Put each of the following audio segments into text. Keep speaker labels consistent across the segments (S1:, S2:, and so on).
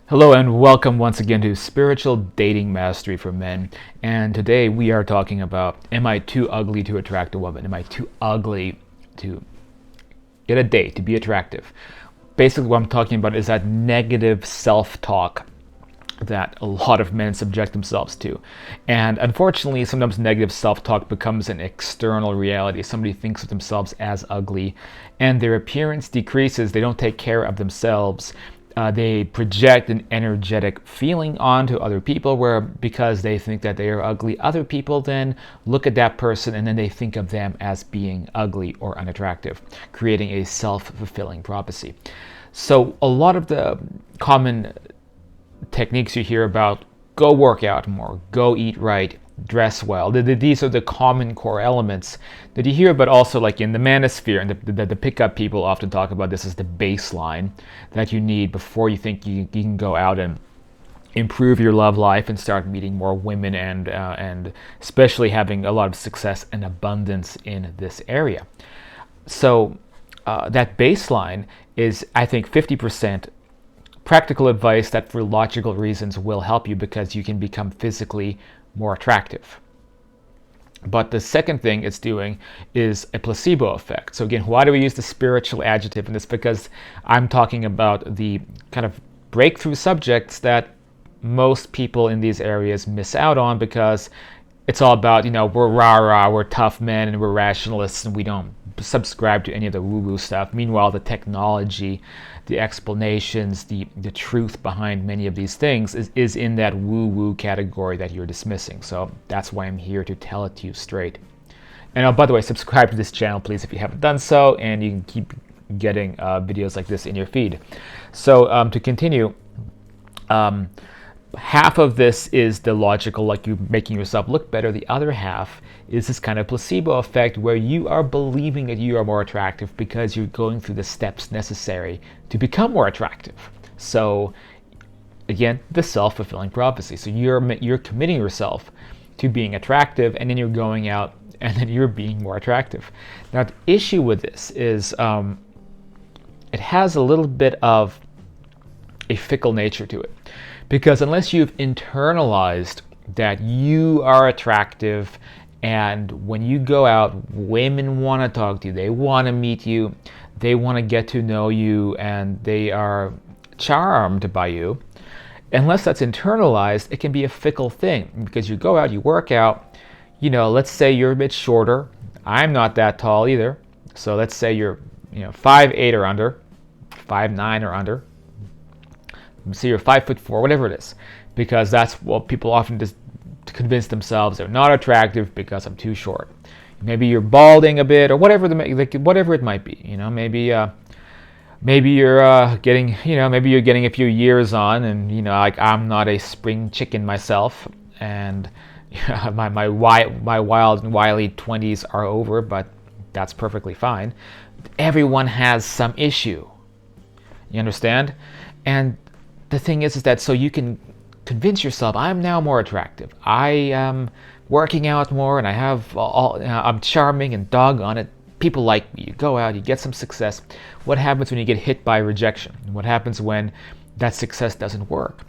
S1: Hello and welcome once again to Spiritual Dating Mastery for Men. And today we are talking about, am I too ugly to attract a woman? Am I too ugly to get a date, to be attractive? Basically what I'm talking about is that negative self-talk that a lot of men subject themselves to. And unfortunately, sometimes negative self-talk becomes an external reality. Somebody thinks of themselves as ugly and their appearance decreases. They don't take care of themselves. They project an energetic feeling onto other people where because they think that they are ugly, other people then look at that person and then they think of them as being ugly or unattractive, creating a self-fulfilling prophecy. So a lot of the common techniques you hear about, go work out more, go eat right, dress well. These are the common core elements that you hear, but also like in the manosphere, and the pickup people often talk about this as the baseline that you need before you think you can go out and improve your love life and start meeting more women and especially having a lot of success and abundance in this area. So that baseline is, I think, 50% practical advice that for logical reasons will help you because you can become physically more attractive. But the second thing it's doing is a placebo effect. So again, why do we use the spiritual adjective in this? Because I'm talking about the kind of breakthrough subjects that most people in these areas miss out on because it's all about, we're rah-rah, we're tough men and we're rationalists and we don't subscribe to any of the woo-woo stuff. Meanwhile, the technology, the explanations, the truth behind many of these things is in that woo-woo category that you're dismissing. So that's why I'm here to tell it to you straight. And by the way, subscribe to this channel, please, if you haven't done so, and you can keep getting videos like this in your feed. So to continue, half of this is the logical, like you making yourself look better. The other half is this kind of placebo effect where you are believing that you are more attractive because you're going through the steps necessary to become more attractive. So again, the self-fulfilling prophecy. So you're committing yourself to being attractive, and then you're going out and then you're being more attractive. Now the issue with this is it has a little bit of a fickle nature to it. Because unless you've internalized that you are attractive and when you go out, women want to talk to you, they want to meet you, they want to get to know you, and they are charmed by you, unless that's internalized, it can be a fickle thing. Because you go out, you work out, let's say you're a bit shorter. I'm not that tall either. So let's say you're 5'8" or under, 5'9" or under. So you're 5'4", whatever it is, because that's what people often just convince themselves they're not attractive because I'm too short. Maybe you're balding a bit, or whatever whatever it might be. Maybe you're getting a few years on, and like I'm not a spring chicken myself, and my wild and wily 20s are over, but that's perfectly fine. Everyone has some issue. You understand? And the thing is that so you can convince yourself, I'm now more attractive. I am working out more, and I'm charming, and doggone it, people like me. You go out, you get some success. What happens when you get hit by rejection? What happens when that success doesn't work?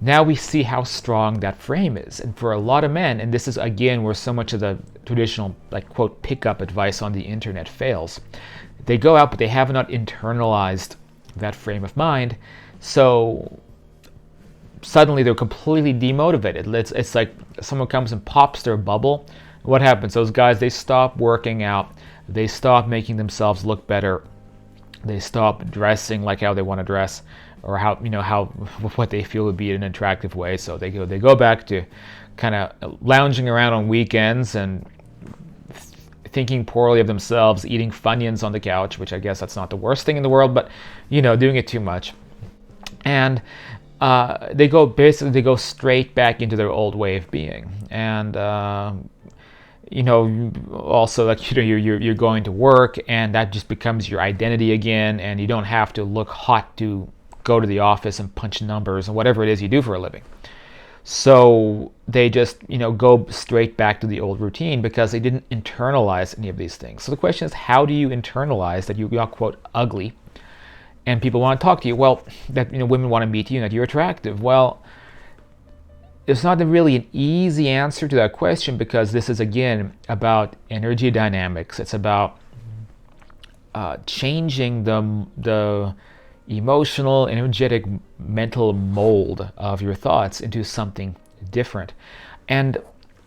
S1: Now we see how strong that frame is. And for a lot of men, and this is again where so much of the traditional, like, quote, pickup advice on the internet fails. They go out, but they have not internalized that frame of mind. So suddenly they're completely demotivated. It's like someone comes and pops their bubble. What happens? Those guys, they stop working out. They stop making themselves look better. They stop dressing like how they want to dress, or what they feel would be an attractive way. So they go back to kind of lounging around on weekends and thinking poorly of themselves, eating Funyuns on the couch, which I guess that's not the worst thing in the world, but doing it too much. And they go straight back into their old way of being. And also, like, you're going to work, and that just becomes your identity again, and you don't have to look hot to go to the office and punch numbers and whatever it is you do for a living. So they just go straight back to the old routine because they didn't internalize any of these things. So the question is, how do you internalize that you are, quote, ugly, and people want to talk to you. Well, that women want to meet you and that you're attractive. Well, it's not really an easy answer to that question, because this is again about energy dynamics. It's about changing the emotional, energetic, mental mold of your thoughts into something different. And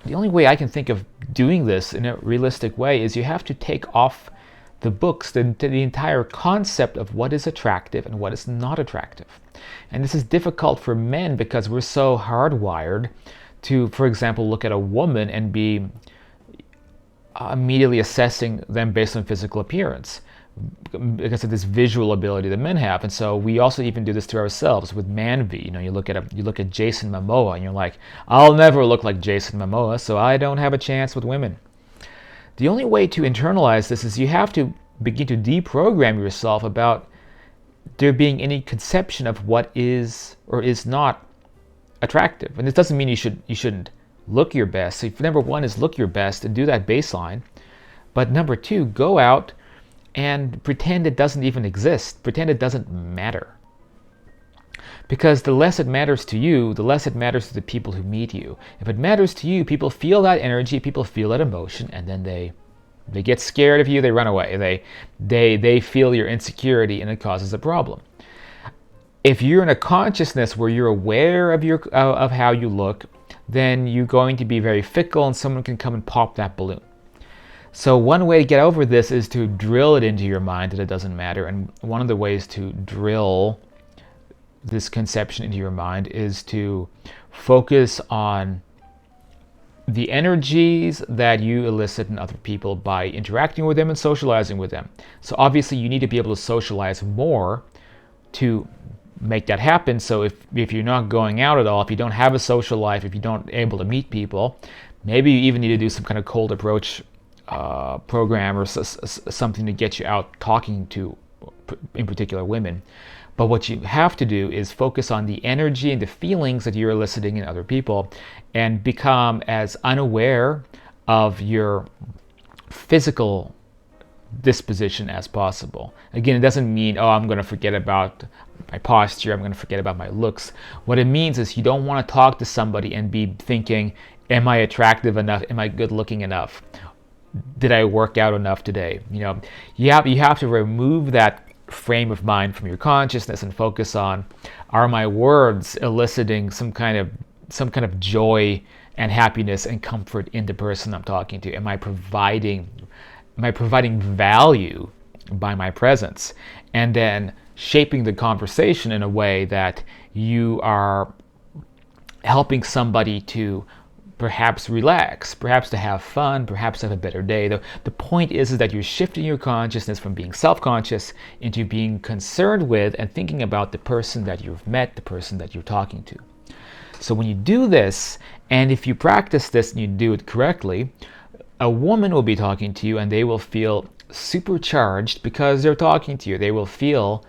S1: the only way I can think of doing this in a realistic way is you have to take off the books, the entire concept of what is attractive and what is not attractive. And this is difficult for men because we're so hardwired to, for example, look at a woman and be immediately assessing them based on physical appearance, because of this visual ability that men have. And so we also even do this to ourselves with Manvi. You look at Jason Momoa and you're like, I'll never look like Jason Momoa, so I don't have a chance with women. The only way to internalize this is you have to begin to deprogram yourself about there being any conception of what is or is not attractive. And this doesn't mean you shouldn't look your best. So number one is look your best and do that baseline. But number two, go out and pretend it doesn't even exist. Pretend it doesn't matter. Because the less it matters to you, the less it matters to the people who meet you. If it matters to you, people feel that energy, people feel that emotion, and then they get scared of you, they run away. They feel your insecurity, and it causes a problem. If you're in a consciousness where you're aware of how you look, then you're going to be very fickle, and someone can come and pop that balloon. So one way to get over this is to drill it into your mind that it doesn't matter. And one of the ways to drill this conception into your mind is to focus on the energies that you elicit in other people by interacting with them and socializing with them. So obviously you need to be able to socialize more to make that happen. So if you're not going out at all, if you don't have a social life, if you don't able to meet people, maybe you even need to do some kind of cold approach program or something to get you out talking to, in particular, women. But what you have to do is focus on the energy and the feelings that you're eliciting in other people, and become as unaware of your physical disposition as possible. Again, it doesn't mean, oh, I'm going to forget about my posture, I'm going to forget about my looks. What it means is you don't want to talk to somebody and be thinking, am I attractive enough? Am I good looking enough? Did I work out enough today? You have to remove that frame of mind from your consciousness and focus on, are my words eliciting some kind of joy and happiness and comfort in the person I'm talking to? Am I providing value by my presence? And then shaping the conversation in a way that you are helping somebody to perhaps relax, perhaps to have fun, perhaps to have a better day. The point is that you're shifting your consciousness from being self-conscious into being concerned with and thinking about the person that you've met, the person that you're talking to. So when you do this, and if you practice this and you do it correctly, a woman will be talking to you and they will feel supercharged because they're talking to you. They will feel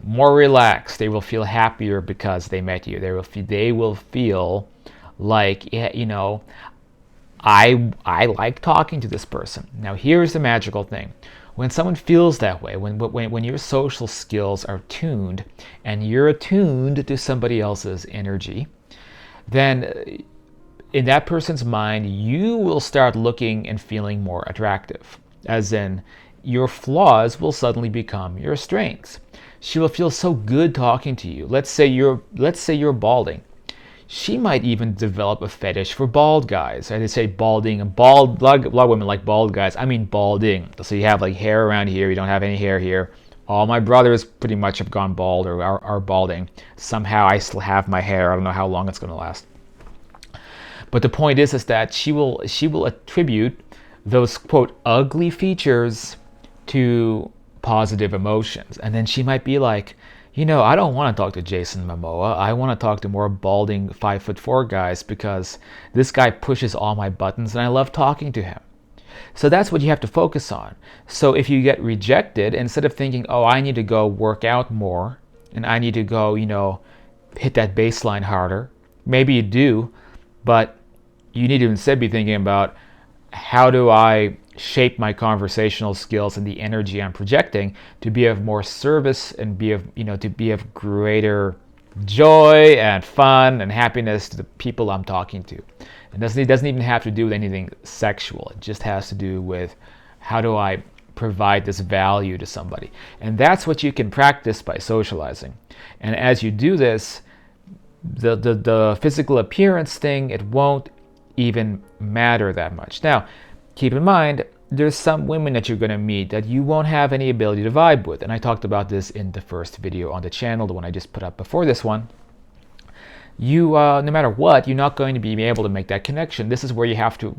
S1: more relaxed. They will feel happier because they met you. They will feel like, I like talking to this person. Now here's the magical thing. When someone feels that way, when your social skills are tuned and you're attuned to somebody else's energy, then in that person's mind, you will start looking and feeling more attractive. As in, your flaws will suddenly become your strengths. She will feel so good talking to you. Let's say you're balding. She might even develop a fetish for bald guys. I say balding, and bald. A lot of women like bald guys. I mean balding. So you have like hair around here. You don't have any hair here. All my brothers pretty much have gone bald or are balding. Somehow I still have my hair. I don't know how long it's going to last. But the point is that she will attribute those, quote, ugly features to positive emotions. And then she might be like, I don't want to talk to Jason Momoa. I want to talk to more balding 5'4" guys because this guy pushes all my buttons and I love talking to him. So that's what you have to focus on. So if you get rejected, instead of thinking, oh, I need to go work out more and I need to go, hit that baseline harder, maybe you do, but you need to instead be thinking about, how do I shape my conversational skills and the energy I'm projecting to be of more service and be of, to be of greater joy and fun and happiness to the people I'm talking to. And it doesn't even have to do with anything sexual. It just has to do with how do I provide this value to somebody. And that's what you can practice by socializing. And as you do this, the physical appearance thing, it won't even matter that much. Now, keep in mind, there's some women that you're going to meet that you won't have any ability to vibe with. And I talked about this in the first video on the channel, the one I just put up before this one. You, no matter what, you're not going to be able to make that connection. This is where you have to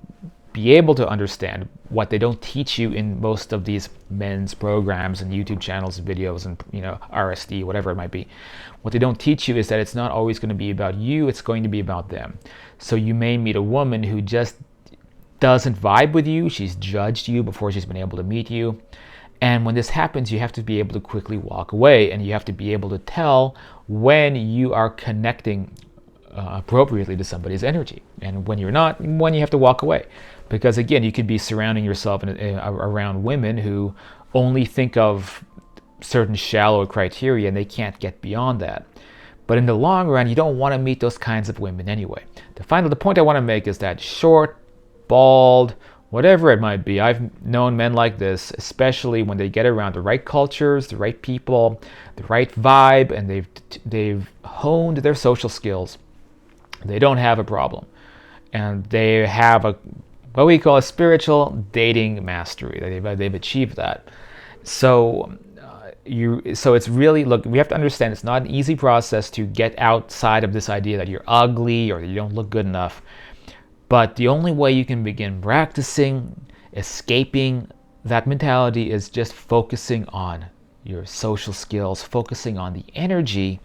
S1: be able to understand what they don't teach you in most of these men's programs and YouTube channels and videos and RSD, whatever it might be. What they don't teach you is that it's not always going to be about you, it's going to be about them. So you may meet a woman who just doesn't vibe with you, she's judged you before she's been able to meet you. And when this happens, you have to be able to quickly walk away, and you have to be able to tell when you are connecting appropriately to somebody's energy, and when you're not, when you have to walk away. Because again, you could be surrounding yourself around women who only think of certain shallow criteria and they can't get beyond that. But in the long run, you don't want to meet those kinds of women anyway. The point I want to make is that short, bald, whatever it might be, I've known men like this, especially when they get around the right cultures, the right people, the right vibe, and they've honed their social skills. They don't have a problem, and they have what we call a spiritual dating mastery. They've achieved that. So it's really, look, we have to understand it's not an easy process to get outside of this idea that you're ugly or that you don't look good enough. But the only way you can begin practicing escaping that mentality is just focusing on your social skills, focusing on the energy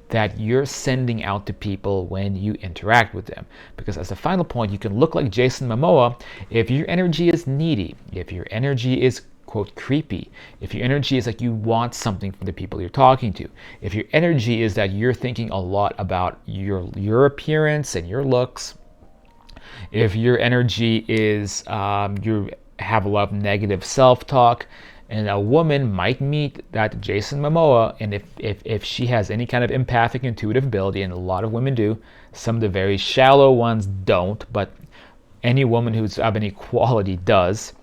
S1: that you're sending out to people when you interact with them. Because as a final point, you can look like Jason Momoa if your energy is needy, if your energy is, quote, creepy, if your energy is like you want something from the people you're talking to, if your energy is that you're thinking a lot about your appearance and your looks, if your energy is you have a lot of negative self-talk. And a woman might meet that Jason Momoa, and if she has any kind of empathic, intuitive ability, and a lot of women do, some of the very shallow ones don't, but any woman who's of any quality does,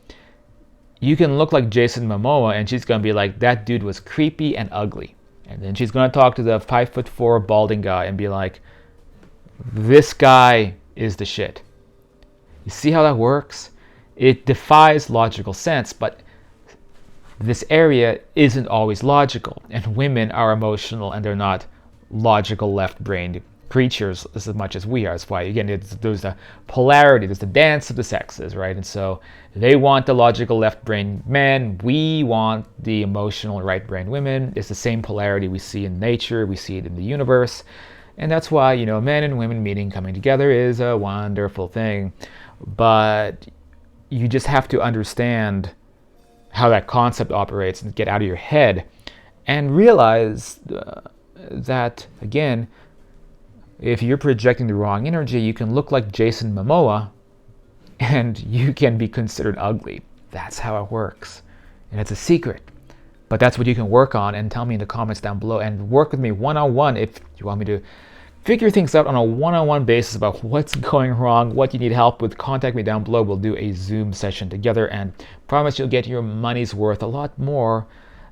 S1: you can look like Jason Momoa, and she's going to be like, that dude was creepy and ugly. And then she's going to talk to the 5'4" balding guy and be like, this guy is the shit. You see how that works? It defies logical sense, but this area isn't always logical, and women are emotional, and they're not logical left-brained creatures as much as we are. That's why, again, there's the polarity, there's the dance of the sexes, right? And so they want the logical left-brained men, we want the emotional right-brained women. It's the same polarity we see in nature, we see it in the universe, and that's why, men and women meeting, coming together is a wonderful thing. But you just have to understand how that concept operates and get out of your head and realize that, again, if you're projecting the wrong energy, you can look like Jason Momoa and you can be considered ugly. That's how it works. And it's a secret. But that's what you can work on, and tell me in the comments down below, and work with me one-on-one if you want me to figure things out on a one-on-one basis about what's going wrong, what you need help with. Contact me down below. We'll do a Zoom session together, and promise you'll get your money's worth, a lot more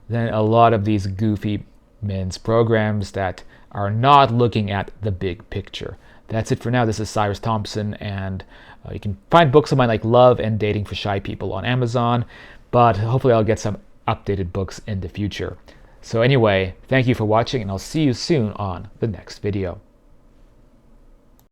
S1: than a lot of these goofy men's programs that are not looking at the big picture. That's it for now. This is Cyrus Thomson, and you can find books of mine like Love and Dating for Shy People on Amazon, but hopefully I'll get some updated books in the future. So anyway, thank you for watching, and I'll see you soon on the next video.